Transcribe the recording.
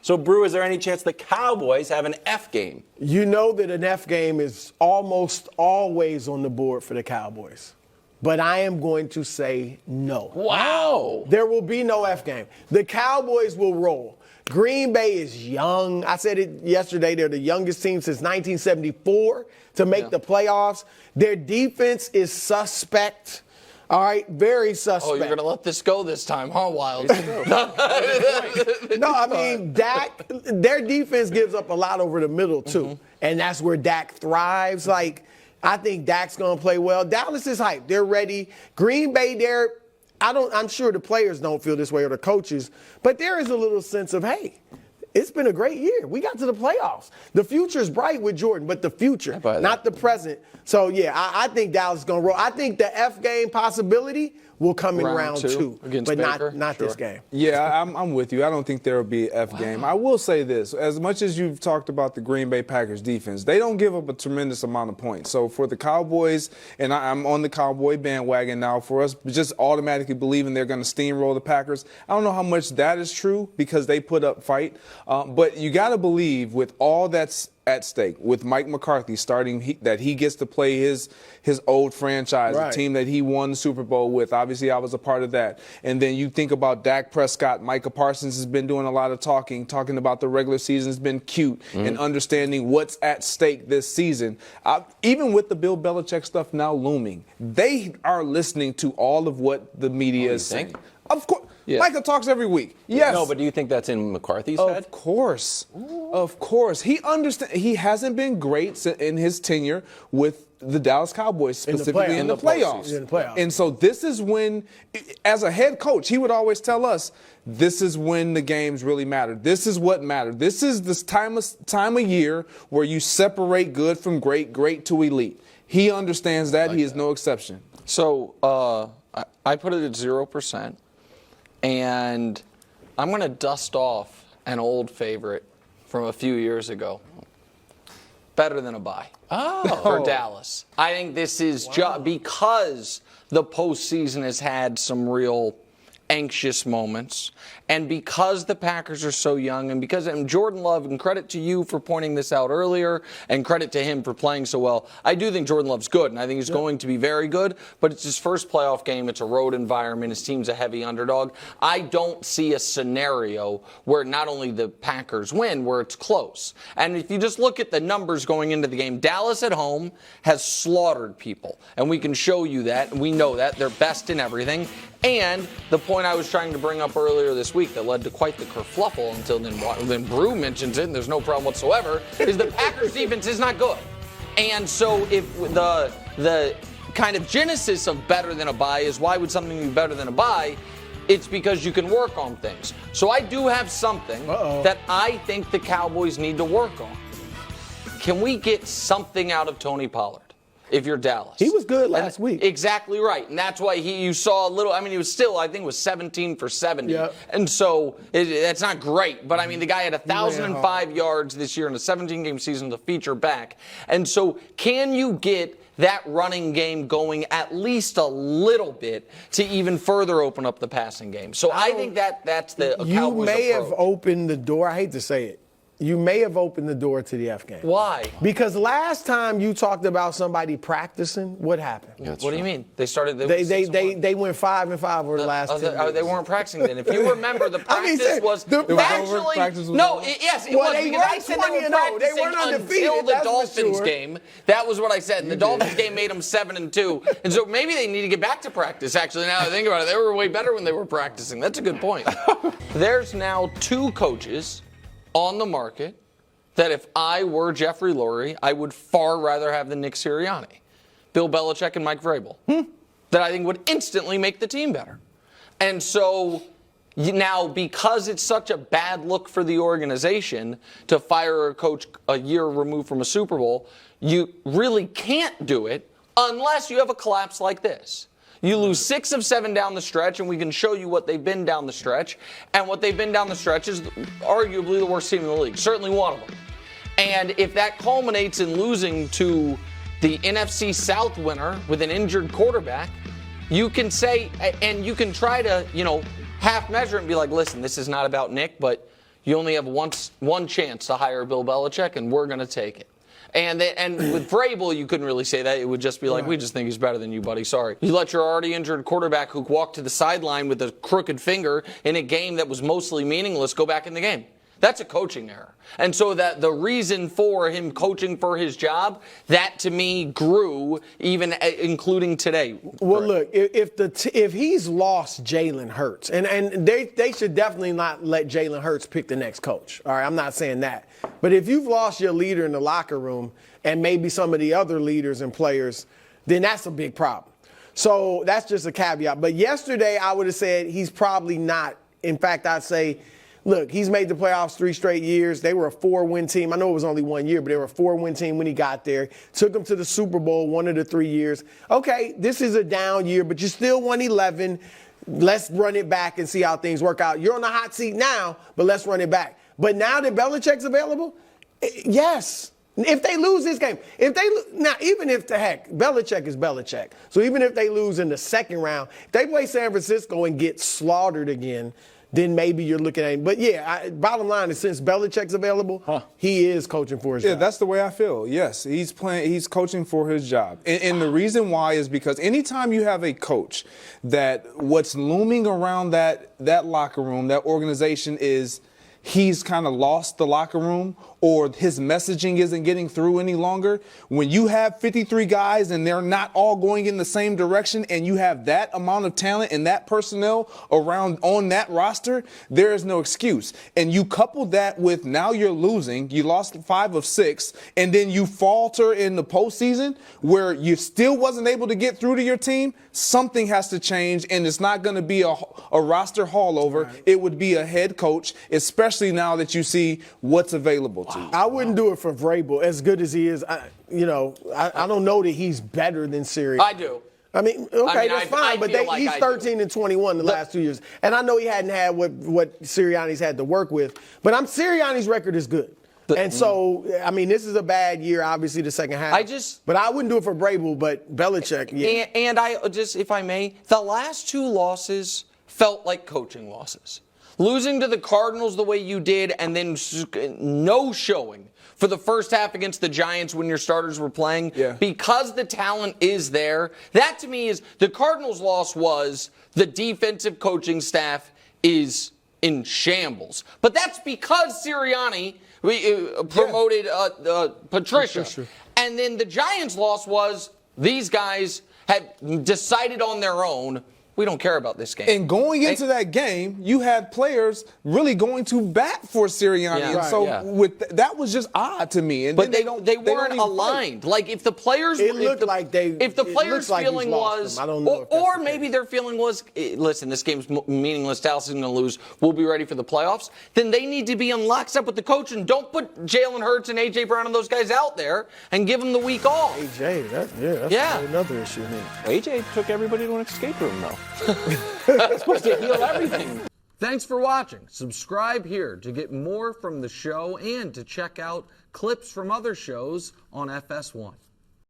So, Brew, is there any chance the Cowboys have an F game? You know that an F game is almost always on the board for the Cowboys. But I am going to say no. Wow. There will be no F game. The Cowboys will roll. Green Bay is young. I said it yesterday. They're the youngest team since 1974 to make the playoffs. Their defense is suspect. All right, very suspect. Oh, you're going to let this go this time, huh, Wild? No, I mean, Dak, their defense gives up a lot over the middle, too. Mm-hmm. And that's where Dak thrives. Like, I think Dak's going to play well. Dallas is hyped. They're ready. Green Bay, I'm sure the players don't feel this way or the coaches, but there is a little sense of, hey, it's been a great year. We got to the playoffs. The future's bright with Jordan, but the future, not the present. So, yeah, I think Dallas is going to roll. I think the F game possibility will come in round two but not this game. Yeah, I'm with you. I don't think there will be an F game. I will say this. As much as you've talked about the Green Bay Packers defense, they don't give up a tremendous amount of points. So for the Cowboys, and I'm on the Cowboy bandwagon now, for us just automatically believing they're going to steamroll the Packers, I don't know how much that is true because they put up fight. But you got to believe with all that's at stake, with Mike McCarthy starting, that he gets to play his old franchise, the team that he won the Super Bowl with. Obviously, I was a part of that. And then you think about Dak Prescott. Micah Parsons has been doing a lot of talking about the regular season has been cute and understanding what's at stake this season. Even with the Bill Belichick stuff now looming, they are listening to all of what the media is saying. Of course. Yeah. Micah talks every week. Yes. No, but do you think that's in McCarthy's head? Of course. Ooh. Of course. He understands. He hasn't been great in his tenure with the Dallas Cowboys, specifically in the playoffs. And so this is when, as a head coach, he would always tell us, this is when the games really matter. This is what matters. This is this time of year where you separate good from great to elite. He understands that. He is no exception. So I put it at 0%. And I'm going to dust off an old favorite from a few years ago. Better than a bye for Dallas. I think this is because the postseason has had some real anxious moments, and because the Packers are so young, and because Jordan Love, and credit to you for pointing this out earlier, and credit to him for playing so well. I do think Jordan Love's good, and I think he's going to be very good, but it's his first playoff game. It's a road environment. His team's a heavy underdog. I don't see a scenario where not only the Packers win, where it's close. And if you just look at the numbers going into the game, Dallas at home has slaughtered people, and we can show you that, and we know that. They're best in everything. And the point I was trying to bring up earlier this week that led to quite the kerfluffle until then Brew mentions it, and there's no problem whatsoever, is the Packers' defense is not good. And so if the kind of genesis of better than a bye is why would something be better than a bye, it's because you can work on things. So I do have something that I think the Cowboys need to work on. Can we get something out of Tony Pollard? If you're Dallas. He was good last week. Exactly right. And that's why you saw a little, he was still, I think it was 17 for 70. Yep. And so that's not great. But, the guy had 1,005 yards this year in a 17-game season to feature back. And so can you get that running game going at least a little bit to even further open up the passing game? So I think that's the Cowboys You may approach. have opened the door. I hate to say it. You may have opened the door to the F game. Why? Because last time you talked about somebody practicing, what happened? What do you mean? They started. They went 5-5 over the last 10 years. They weren't practicing then. If you remember, the practice was actually yes, it was because I said they were practicing until the Dolphins game. That was what I said. And the Dolphins game made them 7-2, and so maybe they need to get back to practice. Actually, now that I think about it, they were way better when they were practicing. That's a good point. There's now 2 coaches on the market that if I were Jeffrey Lurie, I would far rather have than Nick Sirianni. Bill Belichick and Mike Vrabel. That I think would instantly make the team better. And so now, because it's such a bad look for the organization to fire a coach a year removed from a Super Bowl, you really can't do it unless you have a collapse like this. You lose 6 of 7 down the stretch, and we can show you what they've been down the stretch. And what they've been down the stretch is arguably the worst team in the league, certainly one of them. And if that culminates in losing to the NFC South winner with an injured quarterback, you can say, and you can try to, half measure it and be like, listen, this is not about Nick, but You only have one chance to hire Bill Belichick, and we're going to take it. And with Vrabel, you couldn't really say that. It would just be like, we just think he's better than you, buddy. Sorry. You let your already injured quarterback who walked to the sideline with a crooked finger in a game that was mostly meaningless go back in the game. That's a coaching error. And so that the reason for him coaching for his job, that to me grew even including today. Well, look, if he's lost Jalen Hurts, and they should definitely not let Jalen Hurts pick the next coach. All right, I'm not saying that. But if you've lost your leader in the locker room and maybe some of the other leaders and players, then that's a big problem. So that's just a caveat. But yesterday I would have said he's probably not. In fact, I'd say, look, he's made the playoffs 3 straight years. They were a 4-win team. I know it was only 1 year, but they were a 4-win team when he got there. Took them to the Super Bowl 1 of the 3 years. Okay, this is a down year, but you still won 11. Let's run it back and see how things work out. You're on the hot seat now, but let's run it back. But now that Belichick's available, yes. If they lose this game, even if the heck, Belichick is Belichick. So even if they lose in the second round, if they play San Francisco and get slaughtered again, then maybe you're looking at him. But yeah, bottom line is since Belichick's available, he is coaching for his job. Yeah, that's the way I feel. Yes, he's coaching for his job. And the reason why is because anytime you have a coach that what's looming around that locker room, that organization is he's kind of lost the locker room or his messaging isn't getting through any longer. When you have 53 guys and they're not all going in the same direction and you have that amount of talent and that personnel around on that roster, there is no excuse. And you couple that with now you're losing, you lost 5 of 6, and then you falter in the postseason where you still wasn't able to get through to your team, something has to change, and it's not going to be a roster haulover. Right. It would be a head coach, especially now that you see what's available. I wouldn't do it for Vrabel, as good as he is. I don't know that he's better than Sirianni. I do. I mean, okay, that's fine, but he's 13-21 the last 2 years. And I know he hadn't had what Sirianni's had to work with, but Sirianni's record is good. And so, I mean, this is a bad year, obviously, the second half. But I wouldn't do it for Vrabel, but Belichick, yeah. And I just, if I may, the last 2 losses felt like coaching losses. Losing to the Cardinals the way you did and then no showing for the first half against the Giants when your starters were playing because the talent is there. That to me is the Cardinals' loss was the defensive coaching staff is in shambles. But that's because Sirianni promoted Patricia. And then the Giants' loss was these guys had decided on their own, we don't care about this game. And going into that game, you had players really going to bat for Sirianni. Yeah. And so that was just odd to me. And but they weren't aligned. Fight. Like if the players it looked like they if the players' feeling was I don't know or maybe their feeling was listen, this game's meaningless, Dallas is going to lose. We'll be ready for the playoffs. Then they need to be in lockstep with the coach and don't put Jalen Hurts and AJ Brown and those guys out there and give them the week off. AJ, that's another issue. AJ took everybody to an escape room though. It's supposed to heal everything. Thanks for watching. Subscribe here to get more from the show and to check out clips from other shows on FS1.